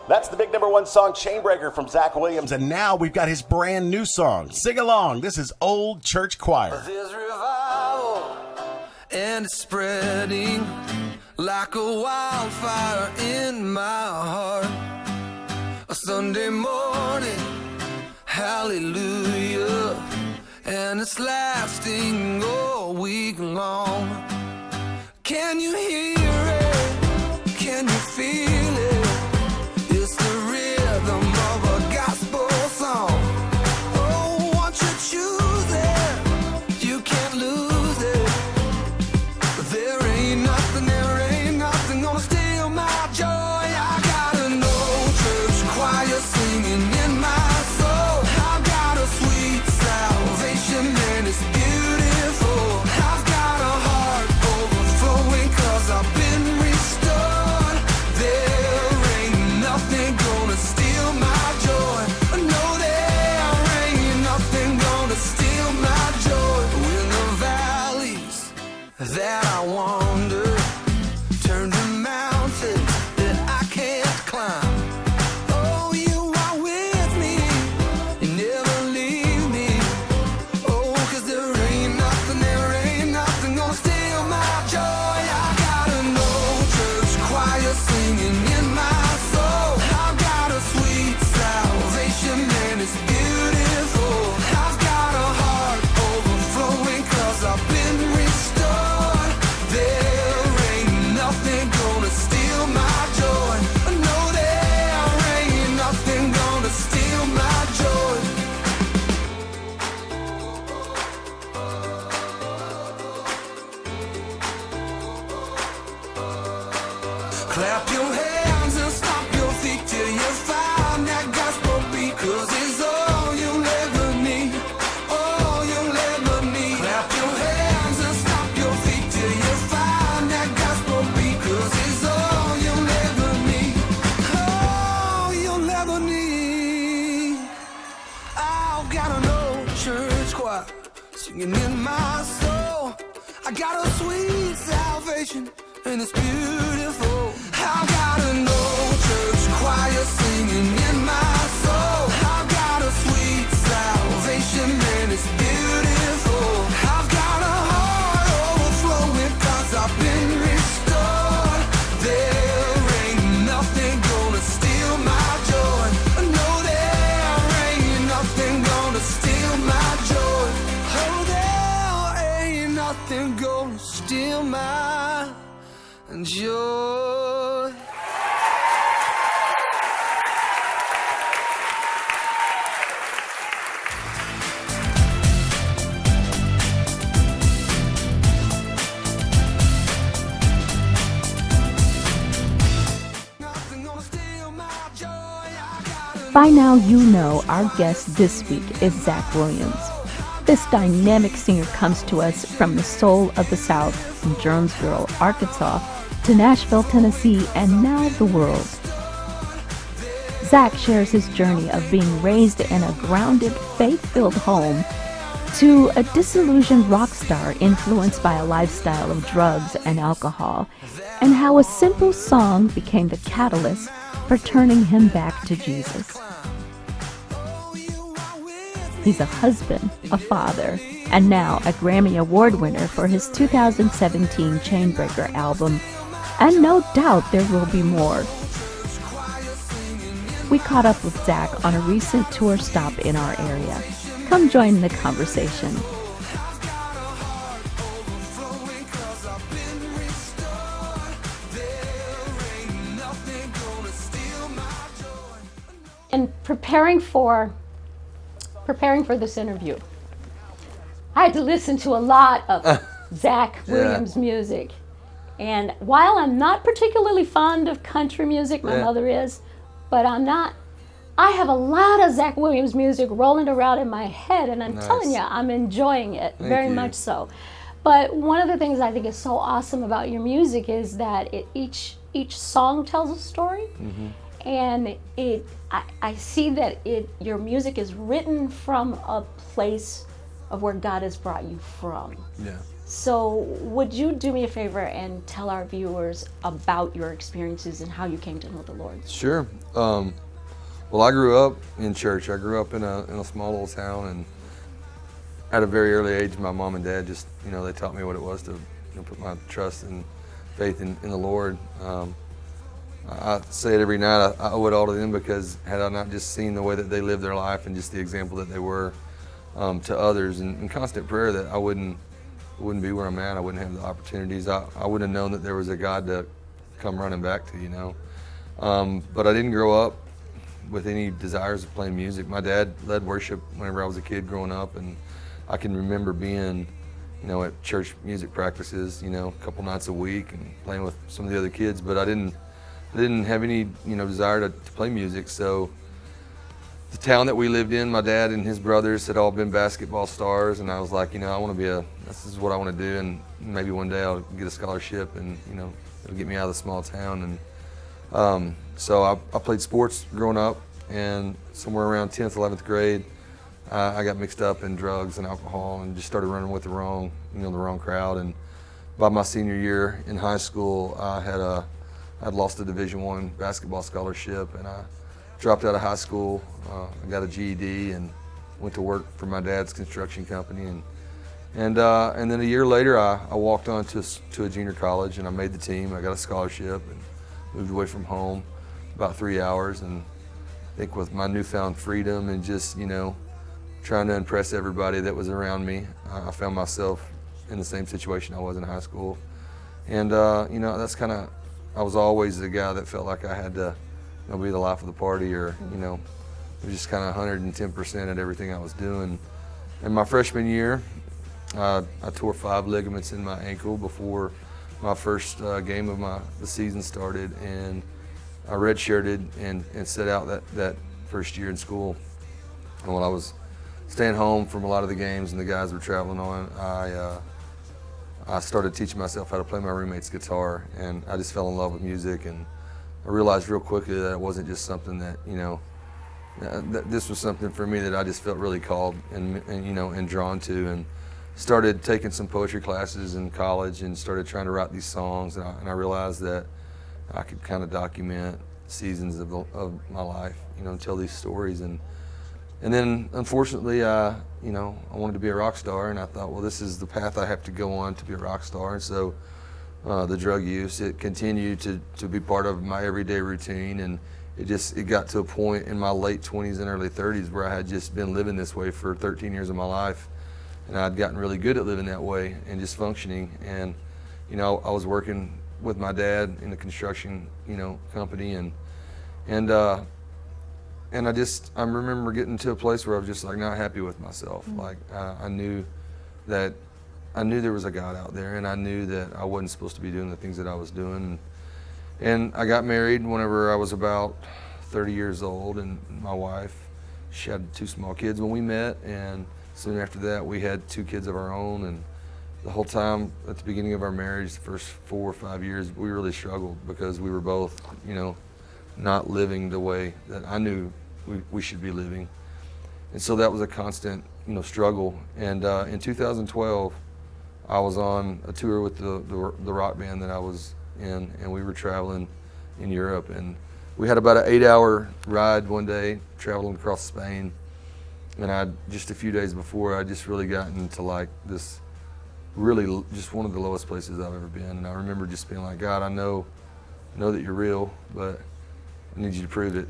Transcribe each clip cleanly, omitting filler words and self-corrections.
That's the big #1 song, Chainbreaker, from Zach Williams. And now we've got his brand new song. Sing along. This is Old Church Choir. There's revival, and it's spreading like a wildfire in my heart. A Sunday morning, hallelujah, and it's lasting all week long. Can you hear it? Can you feel it? It's the rhythm of a gospel song. Oh, once you choose it, you can't lose it. There ain't nothing gonna steal my joy. I got an old church choir singing in my soul. I've got a sweet salvation and it's beautiful. I've got a heart overflowing 'cause I've been restored. There ain't nothing gonna steal my joy. No, there ain't nothing gonna steal my joy. In the valleys that I wander, turn to mountains that I can't climb. Oh, you are with me, you never leave me. Oh, 'cause there ain't nothing gonna steal my joy. I got an old church choir singing in my soul. I've got a sweet salvation and it's beautiful. I've got a heart overflowing 'cause I've been restored. There ain't nothing gonna steal my joy. No, there ain't nothing gonna steal my joy. Clap your hands and stomp your feet till you find that gospel beat, 'cause it's all you'll ever need, all you'll ever need. Clap your hands and stomp your feet till you find that gospel beat, 'cause it's all you'll ever need, all you'll ever need. I've got an old church choir singing in my soul. I got a sweet salvation and it's beautiful. I've got an old church choir singing in my soul. I've got a sweet salvation and it's beautiful. I've got a heart overflowing 'cause I've been restored. There ain't nothing gonna steal my joy. No, there ain't nothing gonna steal my joy. Oh, there ain't nothing gonna steal my joy. Nothing gonna steal my joy. I got an By now, you know our guest this week is Zach Williams. This dynamic singer comes to us from the soul of the South, from Jonesboro, Arkansas, to Nashville, Tennessee, and now the world. Zach shares his journey of being raised in a grounded, faith-filled home to a disillusioned rock star influenced by a lifestyle of drugs and alcohol, and how a simple song became the catalyst for turning him back to Jesus. He's a husband, a father, and now a Grammy Award winner for his 2017 Chainbreaker album, and no doubt there will be more. We caught up with Zach on a recent tour stop in our area. Come join the conversation. In preparing for this interview, I had to listen to a lot of Zach Williams music. And while I'm not particularly fond of country music, my mother is, but I have a lot of Zach Williams music rolling around in my head, and I'm telling you, I'm enjoying it very much so. But one of the things I think is so awesome about your music is that each song tells a story. And I see that your music is written from a place of where God has brought you from. So would you do me a favor and tell our viewers about your experiences and how you came to know the Lord? Sure. Well, I grew up in church. I grew up in a small little town, and at a very early age, my mom and dad just, they taught me what it was to put my trust and faith in the Lord. I say it every night, I owe it all to them, because had I not just seen the way that they lived their life and just the example that they were to others, and in constant prayer, that I wouldn't be where I'm at. I wouldn't have the opportunities. I wouldn't have known that there was a God to come running back to, But I didn't grow up with any desires of playing music. My dad led worship whenever I was a kid growing up, and I can remember being, at church music practices, a couple nights a week and playing with some of the other kids, but I didn't have any, desire to play music. So the town that we lived in, my dad and his brothers had all been basketball stars, and I was like, I want to this is what I want to do, and maybe one day I'll get a scholarship, and it'll get me out of the small town. And so I played sports growing up, and somewhere around 10th, 11th grade, I got mixed up in drugs and alcohol, and just started running with the wrong crowd. And by my senior year in high school, I'd lost a Division I basketball scholarship, and I dropped out of high school. I got a GED and went to work for my dad's construction company, and then a year later, I walked on to a junior college, and I made the team. I got a scholarship and moved away from home about 3 hours. And I think with my newfound freedom and just trying to impress everybody that was around me, I found myself in the same situation I was in high school. And that's kind of, I was always the guy that felt like I had to be the life of the party, or it was just kind of 110% at everything I was doing. And my freshman year, I tore 5 ligaments in my ankle before my first game of the season started, and I redshirted and set out that first year in school. And while I was staying home from a lot of the games and the guys were traveling on, I started teaching myself how to play my roommate's guitar, and I just fell in love with music. And I realized real quickly that it wasn't just something that, that this was something for me that I just felt really called and drawn to, and started taking some poetry classes in college and started trying to write these songs. And I realized that I could kind of document seasons of my life, and tell these stories. And then unfortunately, I wanted to be a rock star, and I thought, well, this is the path I have to go on to be a rock star. And so the drug use, it continued to be part of my everyday routine, and it got to a point in my late 20s and early 30s where I had just been living this way for 13 years of my life, and I'd gotten really good at living that way and just functioning. And I was working with my dad in a construction company, and I remember getting to a place where I was just like not happy with myself. Mm-hmm. Like I knew there was a God out there, and I knew that I wasn't supposed to be doing the things that I was doing. And I got married whenever I was about 30 years old, and my wife, she had 2 small kids when we met, and soon after that we had 2 kids of our own. And the whole time at the beginning of our marriage, the first 4 or 5 years, we really struggled because we were both, not living the way that I knew we should be living. And so that was a constant, struggle. And in 2012, I was on a tour with the rock band that I was in, and we were traveling in Europe, and we had about an 8-hour ride one day traveling across Spain. And just a few days before, I just really gotten into like this, really just one of the lowest places I've ever been. And I remember just being like, God, I know that you're real, but I need you to prove it.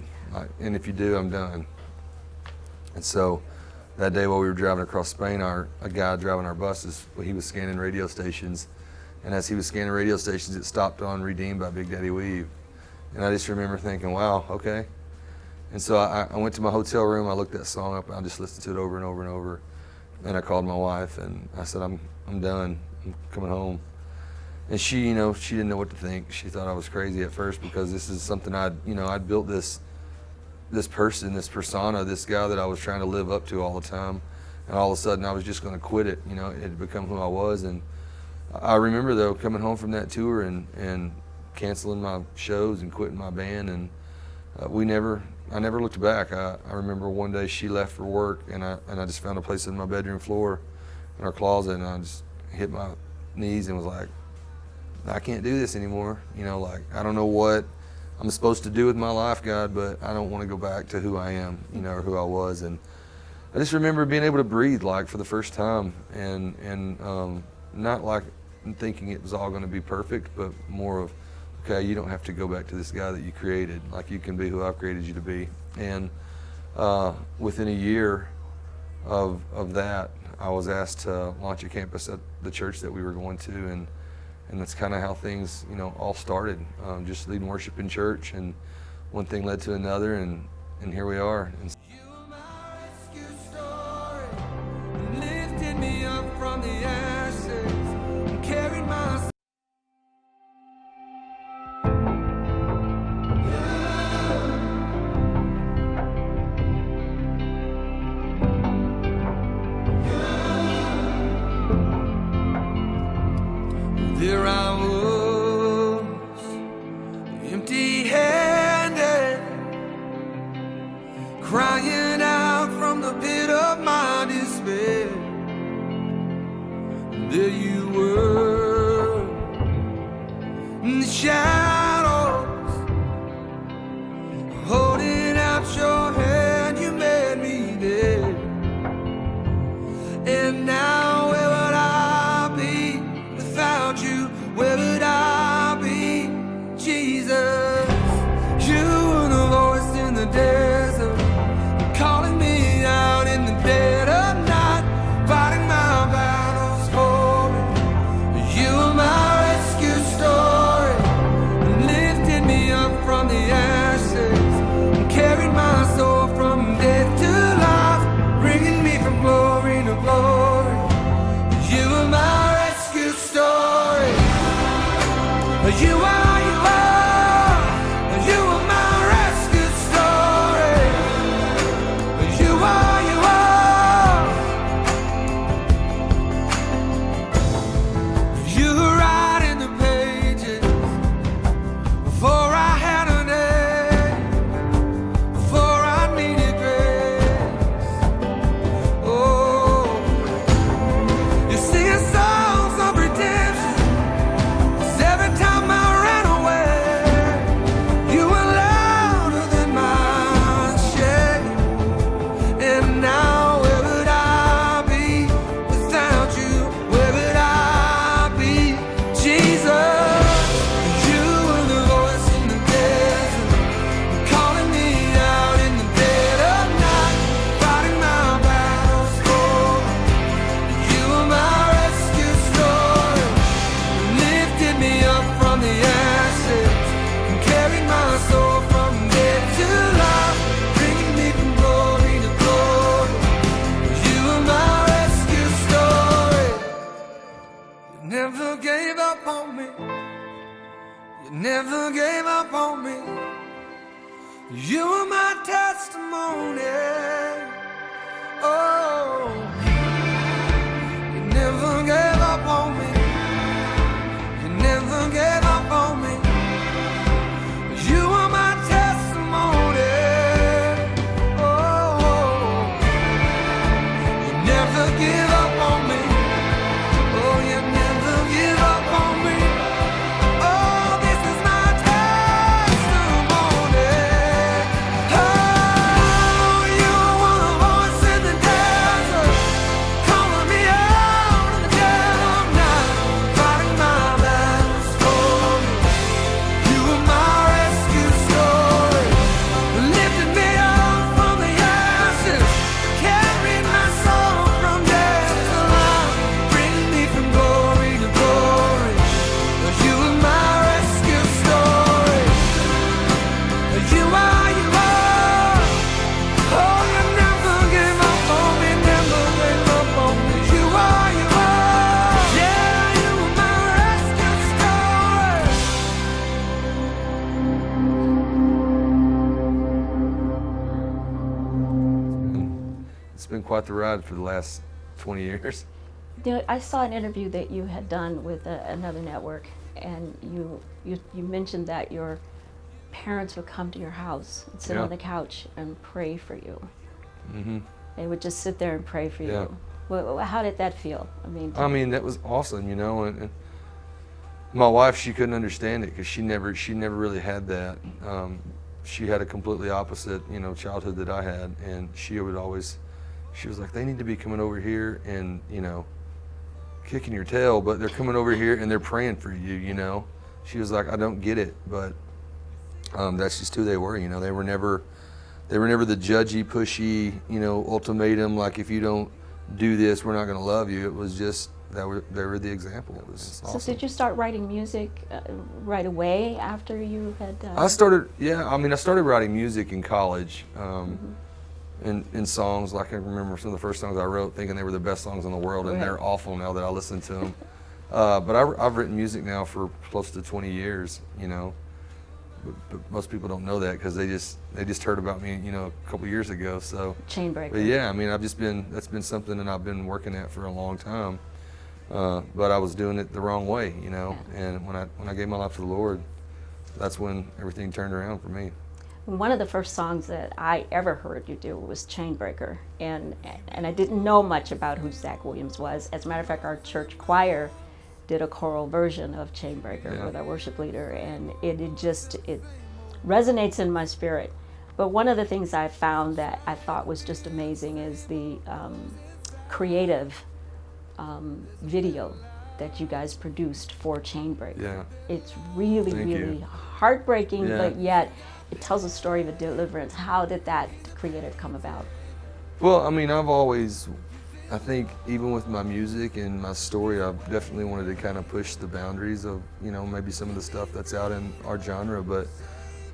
And if you do, I'm done. And so that day while we were driving across Spain, a guy driving our buses, he was scanning radio stations. And as he was scanning radio stations, it stopped on Redeemed by Big Daddy Weave. And I just remember thinking, wow, okay. And so I went to my hotel room, I looked that song up, and I just listened to it over and over and over. And I called my wife, and I said, I'm done, I'm coming home. And she, she didn't know what to think. She thought I was crazy at first, because this is something I'd built this person, this persona, this guy that I was trying to live up to all the time. And all of a sudden I was just going to quit it. It had become who I was. And I remember though coming home from that tour and canceling my shows and quitting my band, and I never looked back. I remember one day she left for work, and I just found a place in my bedroom floor in our closet, and hit my knees and was like, I can't do this anymore. You know, like, I don't know what I'm supposed to do with my life, God, but I don't want to go back to who I am, you know, or who I was. And I just remember being able to breathe, like, for the first time, and not like thinking it was all going to be perfect, but more of, okay, you don't have to go back to this guy that you created. Like, you can be who I've created you to be. And within a year of that, I was asked to launch a campus at the church that we were going to, and that's kind of how things, you know, all started. Just leading worship in church, and one thing led to another, and here we are. And You are my rescue story, lifted me up from the ashes, and carried my There I was, empty-handed, crying out from the pit of my despair. There you were, in the shadows, holding out your hand, you made me there. And now where would I be without you? Where would I be, Jesus? You were the voice in the desert, calling me out in the dead of night, fighting my battles for me. You are my rescue story, lifted me up from the ashes, and carried my soul from death to life, bringing me from glory to glory. You are my rescue story. You are, you are my rescue story. You are, you were writing the pages before I had a name, before I needed grace. Oh, you're singing songs of redemption. Every time I ran away, you were louder than my shame. And now where would I be without you? Where would I be, Jesus? You were the voice in the desert, calling me out in the dead of night, fighting my battles for me. You were my rescue story, lifted me up from the ashes, and carried my soul from death to life, bringing me from glory to glory. You are my rescue story. You never gave up on me. You never gave up on me. You are my testimony. Oh, you never gave up on me. You never gave up on me. You are my testimony. Oh, you never give up on me. Oh, you never give up on me. Oh, this is my testimony. Oh, you were the voice in the desert, calling me out in the dead of night, fighting my battles for me. You were my rescue story, lifted me up from the ashes, carried my soul from death to life, bringing me from glory to glory. You were my rescue story. You are, you are. Oh, you never gave up on me, never gave up on me. You are, you are. Yeah, you were my rescue story. it's been quite the ride for the last 20 years. You know, I saw an interview that you had done with another network, and you mentioned that your parents would come to your house and sit Yeah. on the couch and pray for you. Mm-hmm. They would just sit there and pray for Yeah. you. How did that feel? I mean, that was awesome, you know. And my wife, she couldn't understand it because she never really had that. She had a completely opposite, you know, childhood that I had, and she was like, they need to be coming over here and, you know, kicking your tail, but they're coming over here and they're praying for you, you know. She was like, I don't get it, but that's just who they were, you know. They were never the judgy, pushy, you know, ultimatum, like if you don't do this, we're not going to love you. It was just they were the example. It was awesome. So did you start writing music right away after you had? I started writing music in college, in songs. Like I remember some of the first songs I wrote, thinking they were the best songs in the world, and they're awful now that I listen to them. But I've written music now for close to 20 years, you know. But most people don't know that because they just heard about me, you know, a couple years ago. So Chainbreaker. But yeah, I mean, that's been something that I've been working at for a long time. But I was doing it the wrong way, you know. Yeah. And when I gave my life to the Lord, that's when everything turned around for me. One of the first songs that I ever heard you do was Chainbreaker, and I didn't know much about who Zach Williams was. As a matter of fact, our church choir did a choral version of Chainbreaker with our worship leader, and it resonates in my spirit. But one of the things I found that I thought was just amazing is the creative video that you guys produced for Chainbreaker. Yeah. It's really heartbreaking, but yet it tells a story of a deliverance. How did that creative come about? Well, I mean, I think even with my music and my story, I definitely wanted to kind of push the boundaries of, you know, maybe some of the stuff that's out in our genre. But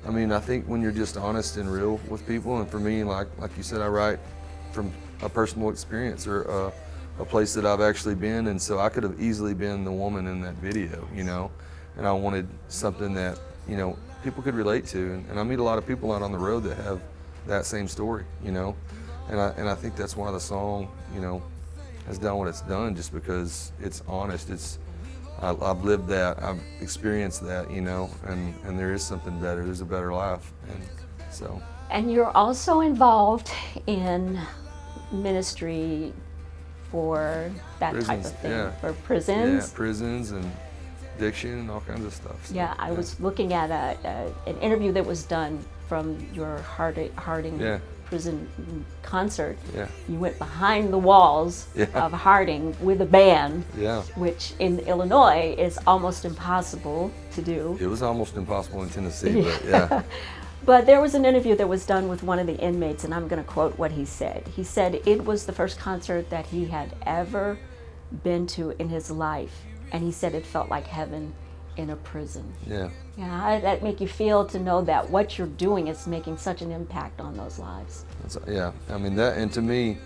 I mean, I think when you're just honest and real with people, and for me, like you said, I write from a personal experience or a place that I've actually been, and so I could have easily been the woman in that video, you know, and I wanted something that, you know, people could relate to, and I meet a lot of people out on the road that have that same story, you know, and I think that's why the song, you know, has done what it's done, just because it's honest. I've lived that, I've experienced that, you know, and there is something better. There's a better life, and so. And you're also involved in ministry for that type of thing, for prisons. Yeah, prisons and addiction and all kinds of stuff. So, yeah, I was looking at an interview that was done from your Harding prison concert. Yeah. You went behind the walls of Harding with a band, which in Illinois is almost impossible to do. It was almost impossible in Tennessee, but yeah. But there was an interview that was done with one of the inmates, and I'm going to quote what he said. He said it was the first concert that he had ever been to in his life, and he said it felt like heaven in a prison. Yeah. Yeah, how did that make you feel to know that what you're doing is making such an impact on those lives? Yeah, I mean, that, and to me,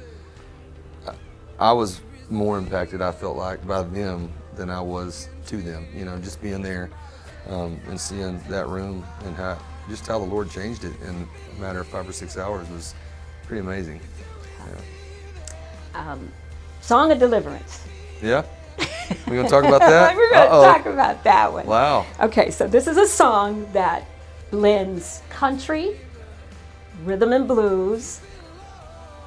I was more impacted, I felt like, by them than I was to them. You know, just being there and seeing that room and how the Lord changed it in a matter of 5 or 6 hours was pretty amazing. Yeah. Song of Deliverance. Yeah? We're going to talk about that? We're going to talk about that one. Wow. Okay, so this is a song that blends country, rhythm and blues,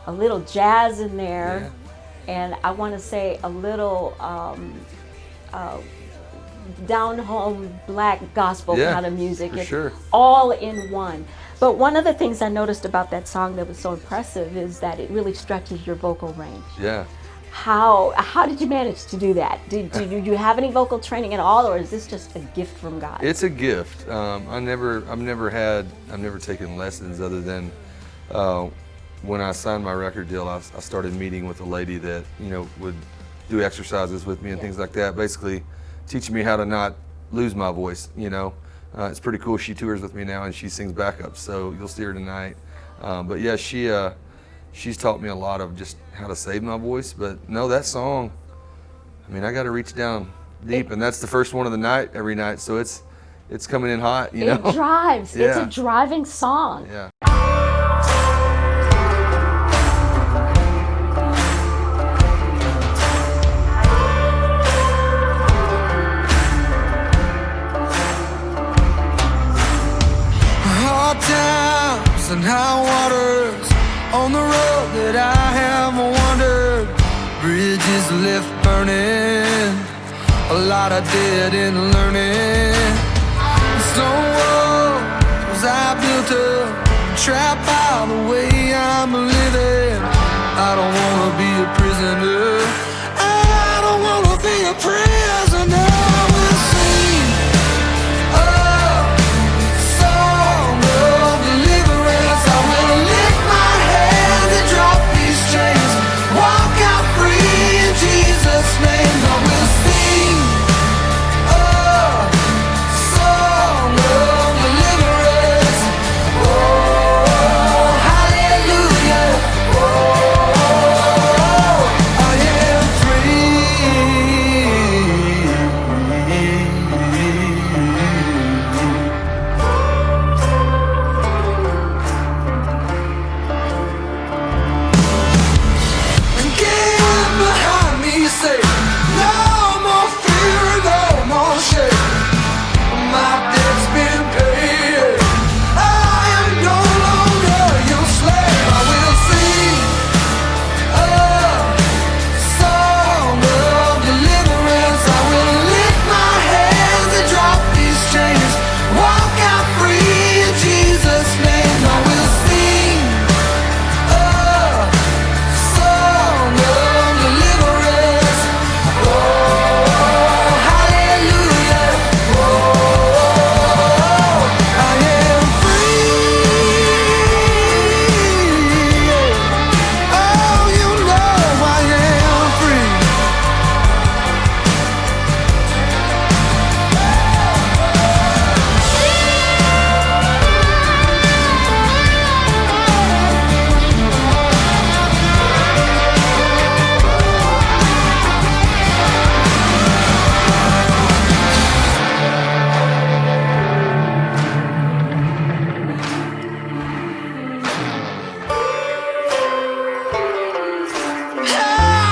a little jazz in there, and I want to say a little down-home black gospel kind of music. For sure. All in one. But one of the things I noticed about that song that was so impressive is that it really stretches your vocal range. Yeah. How did you manage to do that? Did you have any vocal training at all, or is this just a gift from God? It's a gift. I've never taken lessons other than when I signed my record deal. I started meeting with a lady that, you know, would do exercises with me and things like that, basically teaching me how to not lose my voice. You know, it's pretty cool. She tours with me now and she sings backup, so you'll see her tonight. But yeah, she's taught me a lot of just how to save my voice. But no, that song, I mean, I got to reach down deep, and that's the first one of the night every night, so it's coming in hot, you know? It drives. Yeah. It's a driving song. Yeah. Hard times and high waters on the road that I have wandered, is left burning. A lot I did in learning. The stone walls I built up, trap out the way I'm living. I don't wanna be a prisoner. I don't wanna be a prisoner. I will sing a song of deliverance. I will lift my hands and drop these chains. Walk out free in Jesus' name. I will sing a song of deliverance. Oh, hallelujah. Oh, I am Get behind me, say, no more fear, no more shame. My debt's been paid. I am no longer your slave. I will sing a song of deliverance. I will lift my hands and drop these chains. Walk out free in Jesus' name. I will sing a song of deliverance. Oh, hallelujah. Oh, I am free. Oh, you know I am free. I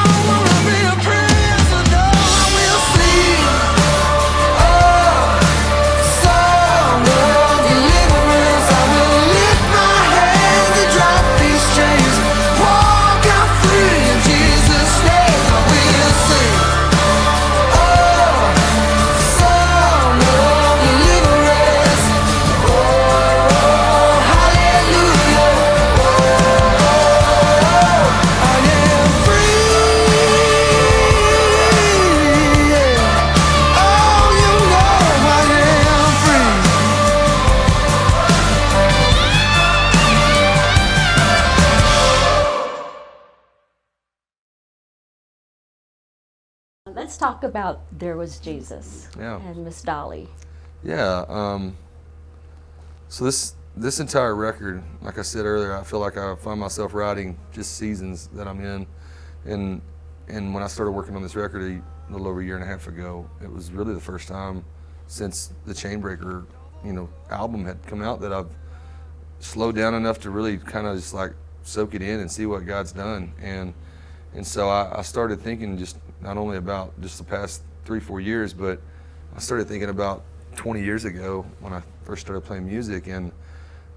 don't wanna be a prisoner. I will sing a song of deliverance. I will lift my hands and drop these chains. Walk out free in Jesus' name. I will sing a song of deliverance. Oh, hallelujah. I am free. Oh, you know I am free. Let's talk about There Was Jesus Yeah. and Miss Dolly. Yeah. So this entire record, like I said earlier, I feel like I find myself writing just seasons that I'm in, and when I started working on this record a little over a year and a half ago, it was really the first time since the Chainbreaker, album had come out that I've slowed down enough to really kind of just like soak it in and see what God's done. And so I started thinking just not only about just the past 3-4 years, but I started thinking about 20 years ago when I first started playing music and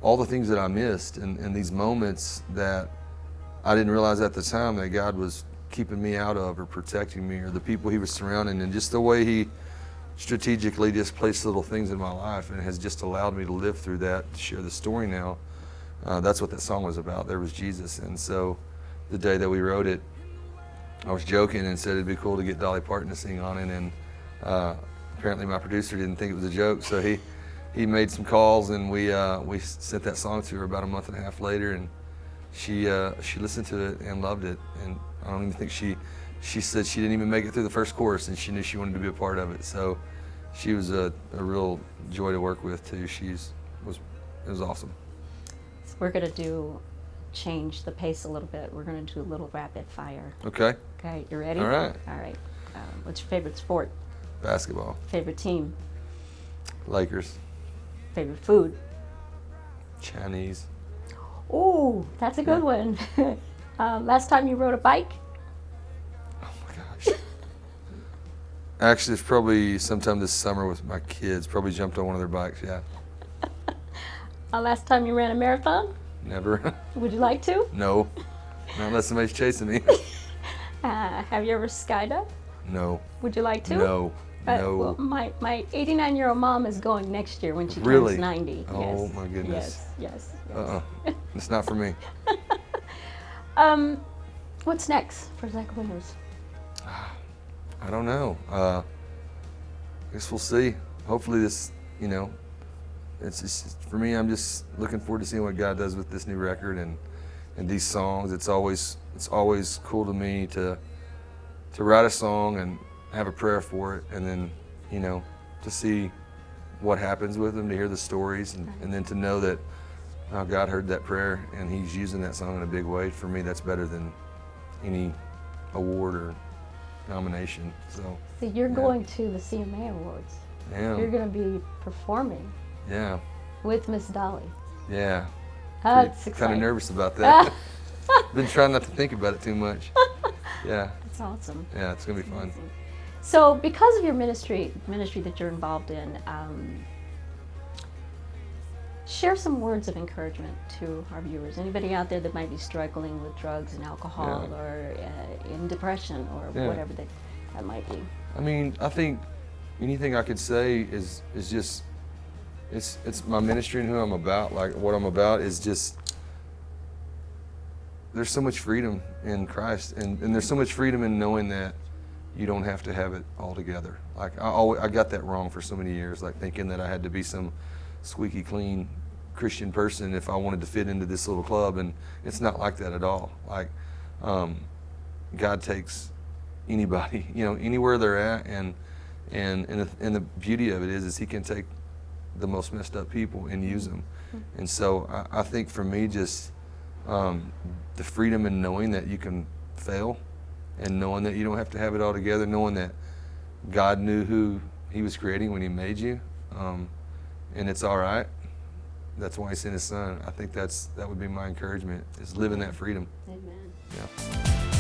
all the things that I missed and these moments that I didn't realize at the time that God was keeping me out of or protecting me, or the people he was surrounding, and just the way he strategically just placed little things in my life and has just allowed me to live through that, to share the story now. That's what that song was about. There was Jesus. And so the day that we wrote it, I was joking and said it'd be cool to get Dolly Parton to sing on it, and apparently my producer didn't think it was a joke, so he made some calls, and we sent that song to her about a month and a half later, and she listened to it and loved it. And I don't even think she said she didn't even make it through the first chorus, and she knew she wanted to be a part of it. So she was a real joy to work with too. It was awesome. So we're going to change the pace a little bit. We're going to do a little rapid fire. Okay. Okay, you ready? All right. All right. What's your favorite sport? Basketball. Favorite team? Lakers. Favorite food? Chinese. Ooh, that's a good one. Last time you rode a bike? Oh my gosh. Actually, it's probably sometime this summer with my kids. Probably jumped on one of their bikes, yeah. Last time you ran a marathon? Never. Would you like to? No. Not unless somebody's chasing me. Have you ever skydived? No. Would you like to? No. No. Well, my 89-year-old mom is going next year when she Really? turns 90. Oh, Yes. my goodness. Yes. It's not for me. What's next for Zach Williams? I don't know. I guess we'll see. Hopefully this, it's just, for me, I'm just looking forward to seeing what God does with this new record and these songs. It's always cool to me to write a song and have a prayer for it, and then, to see what happens with them, to hear the stories, and then to know that God heard that prayer and He's using that song in a big way. For me, that's better than any award or nomination. So You're going to the CMA Awards. Yeah. You're going to be performing Yeah. with Miss Dolly. Yeah. That's Kind of exciting. nervous about that. Been trying not to think about it too much. Yeah. That's awesome. Yeah, it's gonna be fun. So, because of your ministry that you're involved in, share some words of encouragement to our viewers. Anybody out there that might be struggling with drugs and alcohol, Yeah. or in depression, or Yeah. whatever that might be. I mean, I think anything I could say is just it's my ministry and who I'm about. Like, what I'm about is just, there's so much freedom in Christ, and there's so much freedom in knowing that you don't have to have it all together. Like, I got that wrong for so many years, like thinking that I had to be some squeaky clean Christian person if I wanted to fit into this little club, and it's not like that at all. Like, God takes anybody, anywhere they're at, and the beauty of it is He can take the most messed up people and use them. And so I think for me, just the freedom in knowing that you can fail, and knowing that you don't have to have it all together, knowing that God knew who He was creating when He made you, and it's all right. That's why He sent His Son. I think that would be my encouragement, is living that freedom. Amen. Yeah.